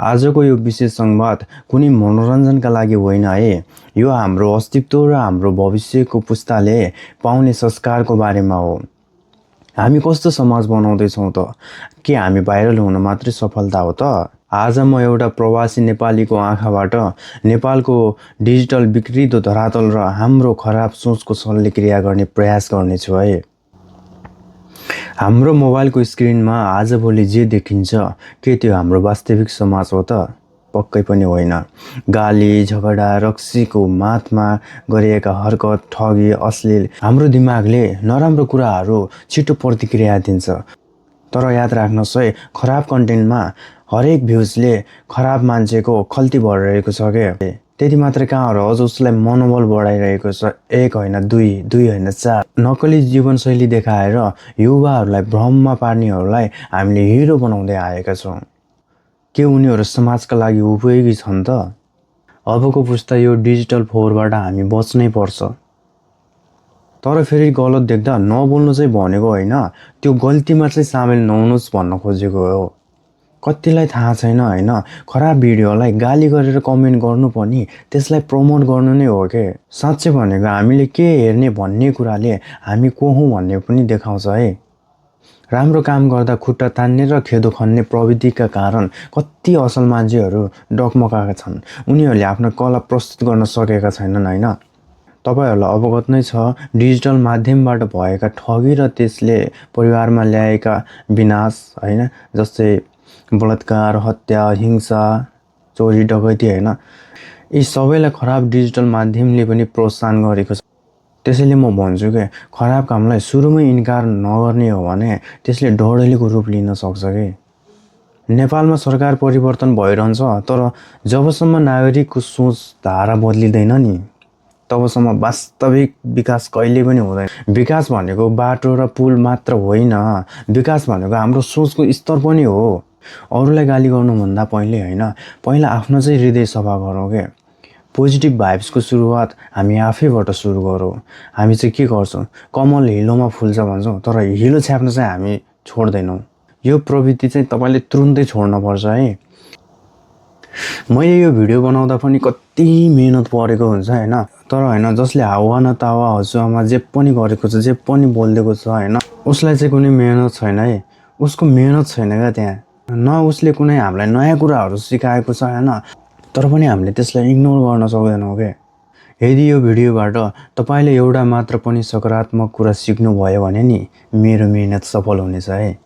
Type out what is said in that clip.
आजको यो विशेष संवाद कुनै मनोरञ्जनका लागि होइन है। यो हाम्रो अस्तित्व र हाम्रो भविष्यको पुस्ताले पाउने संस्कारको बारेमा हो। हामी कस्तो समाज बनाउँदैछौँ त? के हामी भाइरल हुन मात्रै सफलता हो त? आज म एउटा प्रवासी नेपालीको आँखाबाट नेपालको डिजिटल बिग्रिदो धरातल र हाम्रो खराब सोचको शल्यक्रिया गर्ने प्रयास गर्नेछु है। हाम्रो मोबाइलको स्क्रिनमा आजभोलि जे देखिन्छ के त्यो हाम्रो वास्तविक समाज हो त? पक्कै पनि होइन। गाली, झगडा, रक्सीको माथमा गरिएका हरकत, ठगी, अश्लील, हाम्रो दिमागले नराम्रो कुराहरू छिटो प्रतिक्रिया दिन्छ। तर याद राख्नुहोस् है, खराब कन्टेन्टमा हरेक भ्युजले खराब मान्छेको खल्ती भरिरहेको छ के। त्यति मात्र कहाँ हो, अझ उसलाई मनोबल बढाइरहेको छ। एक होइन दुई, दुई होइन चार। नक्कली जीवनशैली देखाएर युवाहरूलाई भ्रममा पार्नेहरूलाई हामीले हिरो बनाउँदै आएका छौँ। के उनीहरू समाजका लागि उपयोगी छन् त? अबको पुस्ता यो डिजिटल फोहोरबाट हामी बच्नै पर्छ। तर फेरि गलत देख्दा नबोल्नु चाहिँ भनेको होइन, त्यो गल्तीमा चाहिँ सामेल नहुनुहोस् भन्न खोजेको हो। कतिलाई थाहा छैन होइन, खराब भिडियोलाई गाली गरेर कमेन्ट गर्नु पनि त्यसलाई प्रमोट गर्नु नै हो के। साँच्चै भनेको हामीले के हेर्ने भन्ने कुराले हामी को हौँ भन्ने पनि देखाउँछ है। राम्रो काम गर्दा खुट्टा तान्ने र खेदो खन्ने प्रविधिका कारण कति असल मान्छेहरू डगमगाएका छन्। उनीहरूले आफ्नो कला प्रस्तुत गर्न सकेका छैनन् होइन। तपाईहरूलाई अवगत नै छ, डिजिटल माध्यमबाट भएका ठगी र त्यसले परिवारमा ल्याएका विनाश होइन, जस्तै बलात्कार, हत्या, हिंसा, चोरी, डकैती होइन, यी सबैलाई खराब डिजिटल माध्यमले पनि प्रोत्साहन गरेको छ। त्यसैले म भन्छु कि खराब कामलाई सुरुमै इन्कार नगर्ने हो भने त्यसले डढेलीको रूप लिन सक्छ कि। नेपालमा सरकार परिवर्तन भइरहन्छ, तर जबसम्म नागरिकको सोच धारा बदलिँदैन नि तबसम्म वास्तविक विकास कहिले पनि हुँदैन। विकास भनेको बाटो र पुल मात्र होइन, विकास भनेको हाम्रो सोचको स्तर पनि हो। अरूलाई गाली गर्नुभन्दा पहिले होइन, पहिला आफ्नो चाहिँ हृदय सफा गरौँ के। पोजिटिभ भाइब्सको सुरुवात हामी आफैबाट सुरु गरौँ। हामी चाहिँ के गर्छौँ, कमल हिलोमा फुल्छ भन्छौँ, तर हिलो छ्याप्न चाहिँ हामी छोड्दैनौँ। यो प्रवृत्ति चाहिँ तपाईँले तुरुन्तै छोड्नुपर्छ है। मैले यो भिडियो बनाउँदा पनि कति मेहनत परेको हुन्छ होइन, तर होइन, जसले हावा न तावा हचुवामा जे पनि गरेको छ, जे पनि बोलिदिएको छ होइन, उसलाई चाहिँ कुनै मेहनत छैन है। उसको मेहनत छैन क्या त्यहाँ। न उसले कुनै हामीलाई नयाँ कुराहरू सिकाएको छ होइन, तर पनि हामीले त्यसलाई इग्नोर गर्न सक्दैनौँ क्या। यदि यो भिडियोबाट तपाईँले एउटा मात्र पनि सकारात्मक कुरा सिक्नुभयो भने नि मेरो मेहनत सफल हुनेछ है।